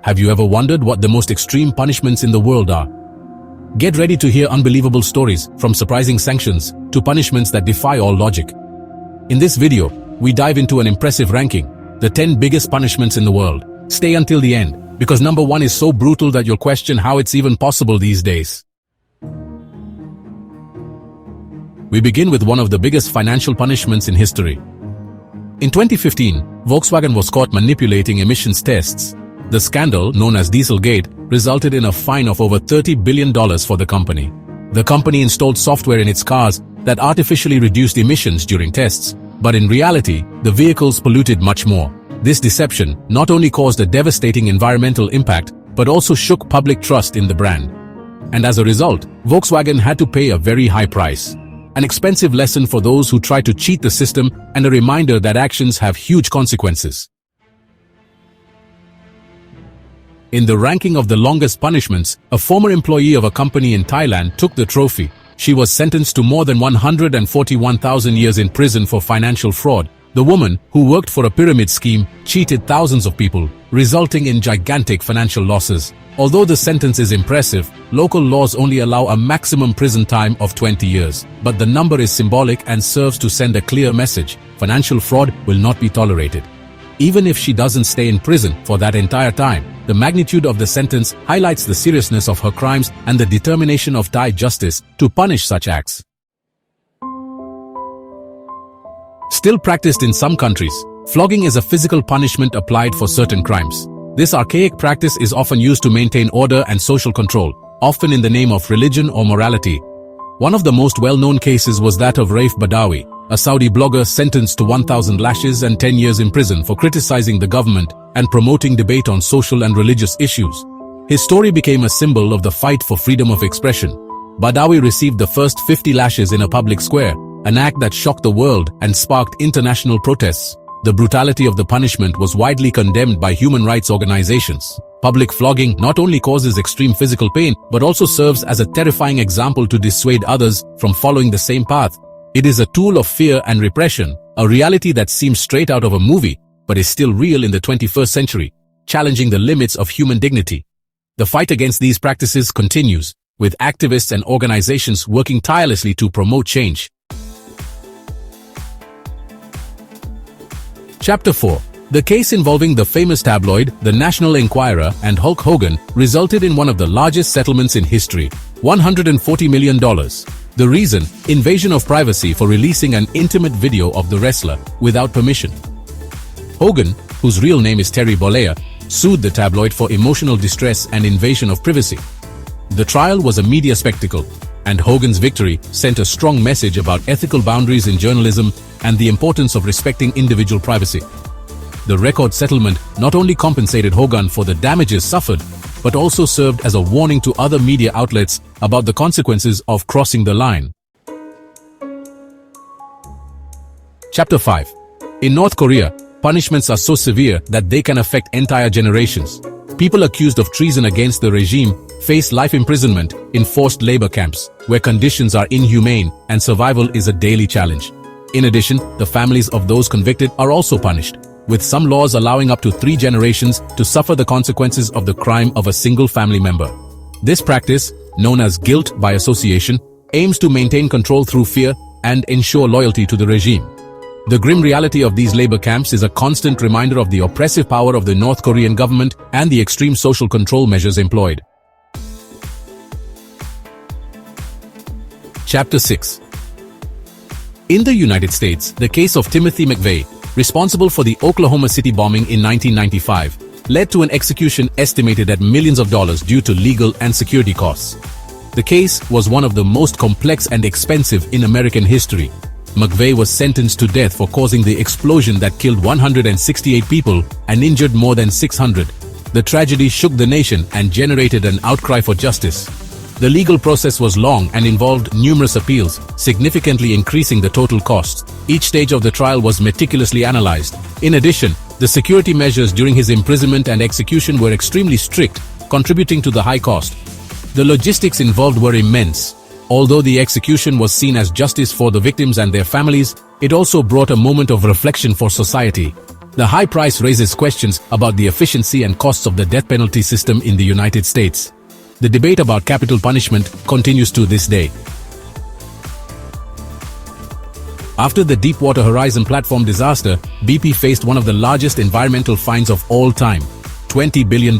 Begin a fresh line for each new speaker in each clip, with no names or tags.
Have you ever wondered what the most extreme punishments in the world are? Get ready to hear unbelievable stories, from surprising sanctions to punishments that defy all logic. In this video, we dive into an impressive ranking, the 10 biggest punishments in the world. Stay until the end, because number 1 is so brutal that you'll question how it's even possible these days. We begin with one of the biggest financial punishments in history. In 2015, Volkswagen was caught manipulating emissions tests. The scandal, known as Dieselgate, resulted in a fine of over $30 billion for the company. The company installed software in its cars that artificially reduced emissions during tests, but in reality, the vehicles polluted much more. This deception not only caused a devastating environmental impact, but also shook public trust in the brand. And as a result, Volkswagen had to pay a very high price. An expensive lesson for those who try to cheat the system and a reminder that actions have huge consequences. In the ranking of the longest punishments, a former employee of a company in Thailand took the trophy. She was sentenced to more than 141,000 years in prison for financial fraud. The woman, who worked for a pyramid scheme, cheated thousands of people, resulting in gigantic financial losses. Although the sentence is impressive, local laws only allow a maximum prison time of 20 years. But the number is symbolic and serves to send a clear message: financial fraud will not be tolerated. Even if she doesn't stay in prison for that entire time, the magnitude of the sentence highlights the seriousness of her crimes and the determination of Thai justice to punish such acts. Still practiced in some countries, flogging is a physical punishment applied for certain crimes. This archaic practice is often used to maintain order and social control, often in the name of religion or morality. One of the most well-known cases was that of Raif Badawi, a Saudi blogger sentenced to 1,000 lashes and 10 years in prison for criticizing the government and promoting debate on social and religious issues. His story became a symbol of the fight for freedom of expression. Badawi received the first 50 lashes in a public square, an act that shocked the world and sparked international protests. The brutality of the punishment was widely condemned by human rights organizations. Public flogging not only causes extreme physical pain, but also serves as a terrifying example to dissuade others from following the same path. It is a tool of fear and repression, a reality that seems straight out of a movie, but is still real in the 21st century, challenging the limits of human dignity. The fight against these practices continues, with activists and organizations working tirelessly to promote change. Chapter 4. The case involving the famous tabloid, the National Enquirer, and Hulk Hogan resulted in one of the largest settlements in history, $140 million. The reason? Invasion of privacy for releasing an intimate video of the wrestler without permission. Hogan, whose real name is Terry Bollea, sued the tabloid for emotional distress and invasion of privacy. The trial was a media spectacle, and Hogan's victory sent a strong message about ethical boundaries in journalism and the importance of respecting individual privacy. The record settlement not only compensated Hogan for the damages suffered, but also served as a warning to other media outlets about the consequences of crossing the line. Chapter 5. In North Korea, punishments are so severe that they can affect entire generations. People accused of treason against the regime face life imprisonment in forced labor camps, where conditions are inhumane and survival is a daily challenge. In addition, the families of those convicted are also punished, with some laws allowing up to 3 generations to suffer the consequences of the crime of a single family member. This practice, known as guilt by association, aims to maintain control through fear and ensure loyalty to the regime. The grim reality of these labor camps is a constant reminder of the oppressive power of the North Korean government and the extreme social control measures employed. Chapter 6. In the United States, the case of Timothy McVeigh, responsible for the Oklahoma City bombing in 1995, led to an execution estimated at millions of dollars due to legal and security costs. The case was one of the most complex and expensive in American history. McVeigh was sentenced to death for causing the explosion that killed 168 people and injured more than 600. The tragedy shook the nation and generated an outcry for justice. The legal process was long and involved numerous appeals, significantly increasing the total cost. Each stage of the trial was meticulously analyzed. In addition, the security measures during his imprisonment and execution were extremely strict, contributing to the high cost. The logistics involved were immense. Although the execution was seen as justice for the victims and their families, it also brought a moment of reflection for society. The high price raises questions about the efficiency and costs of the death penalty system in the United States. The debate about capital punishment continues to this day. After the Deepwater Horizon platform disaster, BP faced one of the largest environmental fines of all time, $20 billion.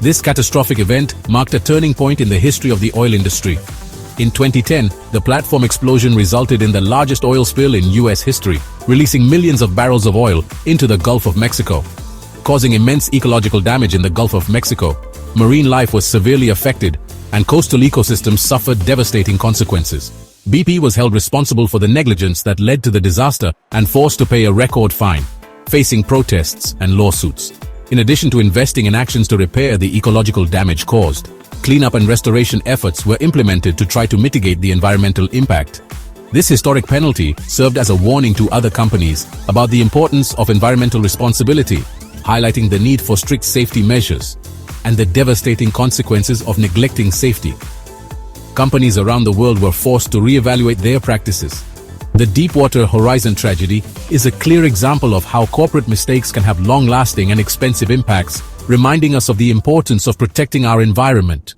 This catastrophic event marked a turning point in the history of the oil industry. In 2010, the platform explosion resulted in the largest oil spill in U.S. history, releasing millions of barrels of oil into the Gulf of Mexico. Causing immense ecological damage in the Gulf of Mexico, marine life was severely affected, and coastal ecosystems suffered devastating consequences. BP was held responsible for the negligence that led to the disaster and forced to pay a record fine, facing protests and lawsuits. In addition to investing in actions to repair the ecological damage caused, cleanup and restoration efforts were implemented to try to mitigate the environmental impact. This historic penalty served as a warning to other companies about the importance of environmental responsibility, highlighting the need for strict safety measures and the devastating consequences of neglecting safety. Companies around the world were forced to reevaluate their practices. The Deepwater Horizon tragedy is a clear example of how corporate mistakes can have long-lasting and expensive impacts, reminding us of the importance of protecting our environment.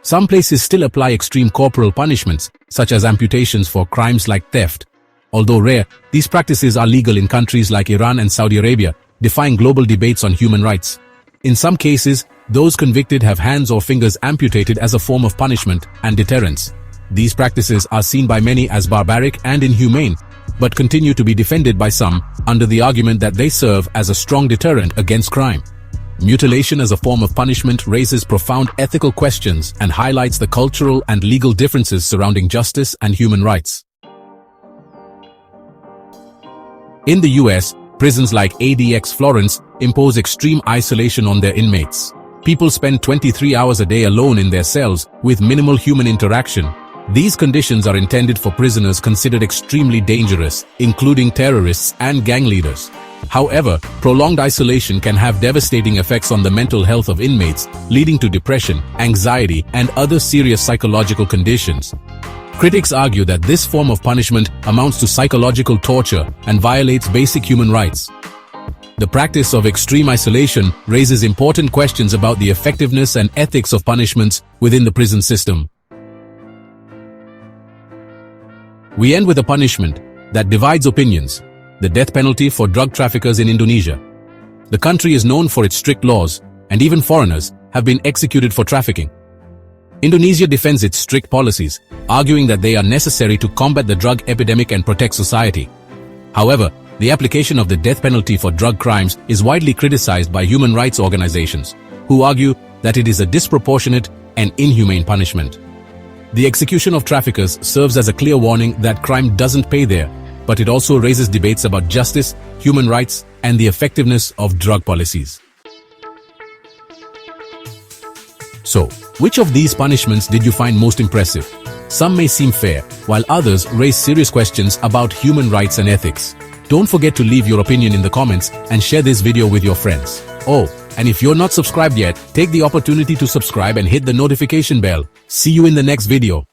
Some places still apply extreme corporal punishments, such as amputations for crimes like theft. Although rare, these practices are legal in countries like Iran and Saudi Arabia, defying global debates on human rights. In some cases, those convicted have hands or fingers amputated as a form of punishment and deterrence. These practices are seen by many as barbaric and inhumane, but continue to be defended by some under the argument that they serve as a strong deterrent against crime. Mutilation as a form of punishment raises profound ethical questions and highlights the cultural and legal differences surrounding justice and human rights. In the US, prisons like ADX Florence impose extreme isolation on their inmates. People spend 23 hours a day alone in their cells with minimal human interaction. These conditions are intended for prisoners considered extremely dangerous, including terrorists and gang leaders. However, prolonged isolation can have devastating effects on the mental health of inmates, leading to depression, anxiety, and other serious psychological conditions. Critics argue that this form of punishment amounts to psychological torture and violates basic human rights. The practice of extreme isolation raises important questions about the effectiveness and ethics of punishments within the prison system. We end with a punishment that divides opinions: the death penalty for drug traffickers in Indonesia. The country is known for its strict laws, and even foreigners have been executed for trafficking. Indonesia defends its strict policies, arguing that they are necessary to combat the drug epidemic and protect society. However, the application of the death penalty for drug crimes is widely criticized by human rights organizations, who argue that it is a disproportionate and inhumane punishment. The execution of traffickers serves as a clear warning that crime doesn't pay there, but it also raises debates about justice, human rights, and the effectiveness of drug policies. So, which of these punishments did you find most impressive? Some may seem fair, while others raise serious questions about human rights and ethics. Don't forget to leave your opinion in the comments and share this video with your friends. Oh, and if you're not subscribed yet, take the opportunity to subscribe and hit the notification bell. See you in the next video.